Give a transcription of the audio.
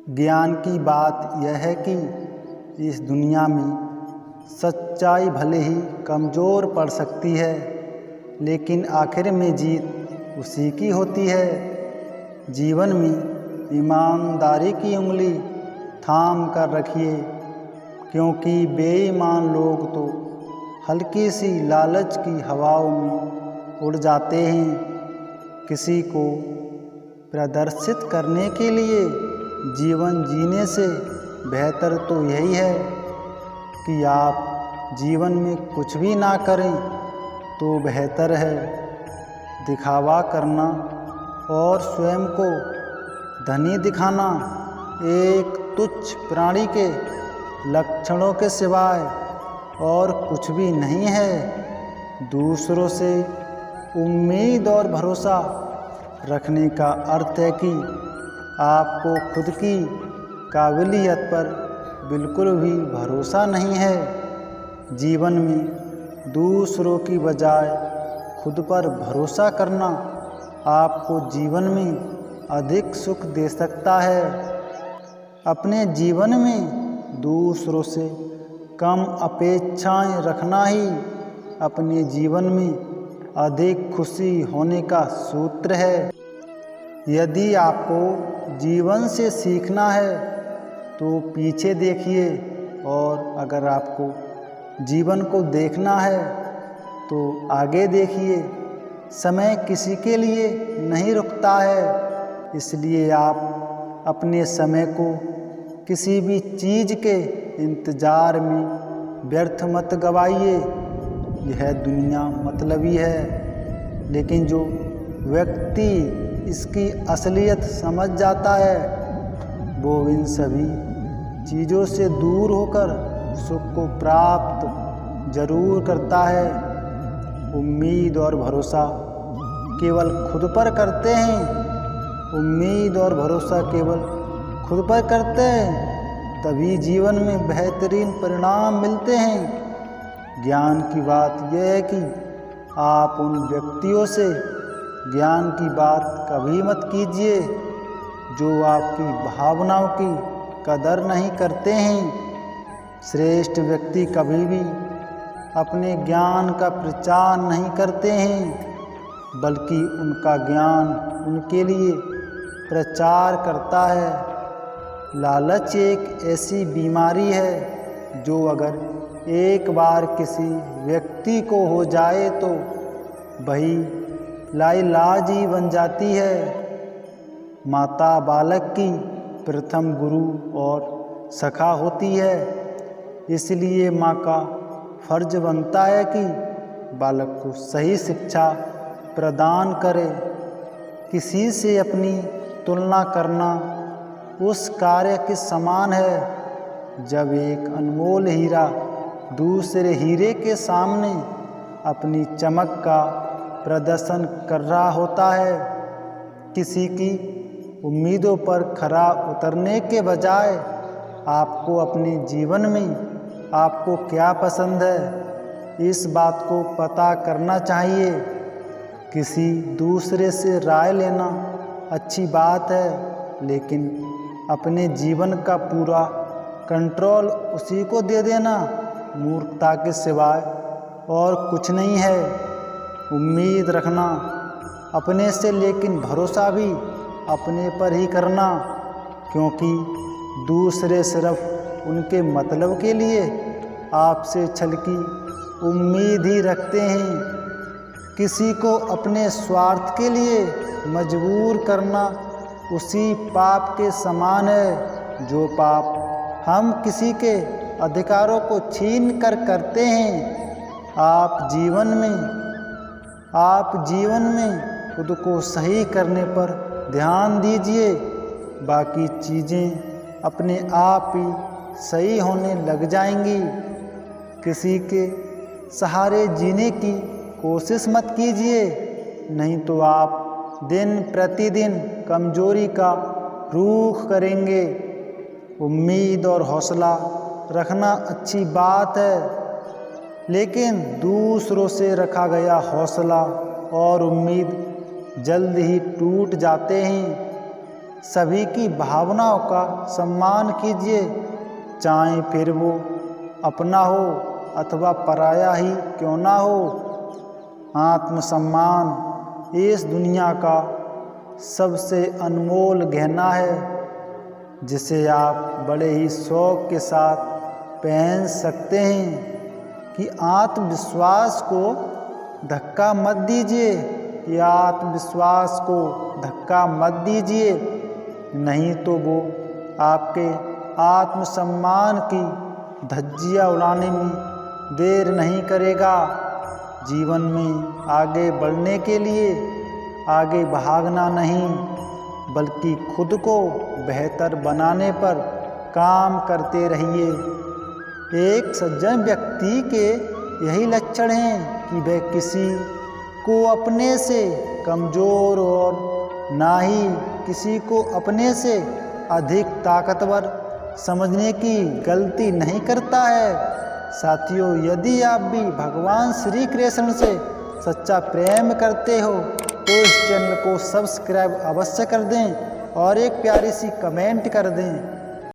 ज्ञान की बात यह है कि इस दुनिया में सच्चाई भले ही कमज़ोर पड़ सकती है, लेकिन आखिर में जीत उसी की होती है। जीवन में ईमानदारी की उंगली थाम कर रखिए, क्योंकि बेईमान लोग तो हल्की सी लालच की हवाओं में उड़ जाते हैं। किसी को प्रदर्शित करने के लिए जीवन जीने से बेहतर तो यही है कि आप जीवन में कुछ भी ना करें तो बेहतर है। दिखावा करना और स्वयं को धनी दिखाना एक तुच्छ प्राणी के लक्षणों के सिवाय और कुछ भी नहीं है। दूसरों से उम्मीद और भरोसा रखने का अर्थ है कि आपको खुद की काबिलियत पर बिल्कुल भी भरोसा नहीं है। जीवन में दूसरों की बजाय खुद पर भरोसा करना आपको जीवन में अधिक सुख दे सकता है। अपने जीवन में दूसरों से कम अपेक्षाएं रखना ही अपने जीवन में अधिक खुशी होने का सूत्र है। यदि आपको जीवन से सीखना है तो पीछे देखिए, और अगर आपको जीवन को देखना है तो आगे देखिए। समय किसी के लिए नहीं रुकता है, इसलिए आप अपने समय को किसी भी चीज़ के इंतज़ार में व्यर्थ मत गवाइए। यह दुनिया मतलबी है, लेकिन जो व्यक्ति इसकी असलियत समझ जाता है वो इन सभी चीज़ों से दूर होकर सुख को प्राप्त जरूर करता है। उम्मीद और भरोसा केवल खुद पर करते हैं। उम्मीद और भरोसा केवल खुद पर करते हैं तभी जीवन में बेहतरीन परिणाम मिलते हैं। ज्ञान की बात यह है कि आप उन व्यक्तियों से ज्ञान की बात कभी मत कीजिए जो आपकी भावनाओं की कदर नहीं करते हैं। श्रेष्ठ व्यक्ति कभी भी अपने ज्ञान का प्रचार नहीं करते हैं, बल्कि उनका ज्ञान उनके लिए प्रचार करता है। लालच एक ऐसी बीमारी है जो अगर एक बार किसी व्यक्ति को हो जाए तो वही लाइलाज ही बन जाती है। माता बालक की प्रथम गुरु और सखा होती है, इसलिए माँ का फर्ज बनता है कि बालक को सही शिक्षा प्रदान करे। किसी से अपनी तुलना करना उस कार्य के समान है जब एक अनमोल हीरा दूसरे हीरे के सामने अपनी चमक का प्रदर्शन कर रहा होता है। किसी की उम्मीदों पर खरा उतरने के बजाय आपको अपने जीवन में आपको क्या पसंद है, इस बात को पता करना चाहिए। किसी दूसरे से राय लेना अच्छी बात है, लेकिन अपने जीवन का पूरा कंट्रोल उसी को दे देना मूर्खता के सिवाय और कुछ नहीं है। उम्मीद रखना अपने से, लेकिन भरोसा भी अपने पर ही करना, क्योंकि दूसरे सिर्फ उनके मतलब के लिए आपसे छल की उम्मीद ही रखते हैं। किसी को अपने स्वार्थ के लिए मजबूर करना उसी पाप के समान है जो पाप हम किसी के अधिकारों को छीन कर करते हैं। आप जीवन में खुद को सही करने पर ध्यान दीजिए, बाकी चीज़ें अपने आप ही सही होने लग जाएंगी। किसी के सहारे जीने की कोशिश मत कीजिए, नहीं तो आप दिन प्रतिदिन कमजोरी का रुख करेंगे। उम्मीद और हौसला रखना अच्छी बात है, लेकिन दूसरों से रखा गया हौसला और उम्मीद जल्द ही टूट जाते हैं। सभी की भावनाओं का सम्मान कीजिए, चाहे फिर वो अपना हो अथवा पराया ही क्यों ना हो। आत्मसम्मान इस दुनिया का सबसे अनमोल गहना है, जिसे आप बड़े ही शौक के साथ पहन सकते हैं। कि आत्मविश्वास को धक्का मत दीजिए, या आत्मविश्वास को धक्का मत दीजिए, नहीं तो वो आपके आत्मसम्मान की धज्जियाँ उड़ाने में देर नहीं करेगा। जीवन में आगे बढ़ने के लिए आगे भागना नहीं, बल्कि खुद को बेहतर बनाने पर काम करते रहिए। एक सज्जन व्यक्ति के यही लक्षण हैं कि वह किसी को अपने से कमज़ोर और ना ही किसी को अपने से अधिक ताकतवर समझने की गलती नहीं करता है। साथियों, यदि आप भी भगवान श्री कृष्ण से सच्चा प्रेम करते हो तो इस चैनल को सब्सक्राइब अवश्य कर दें और एक प्यारी सी कमेंट कर दें।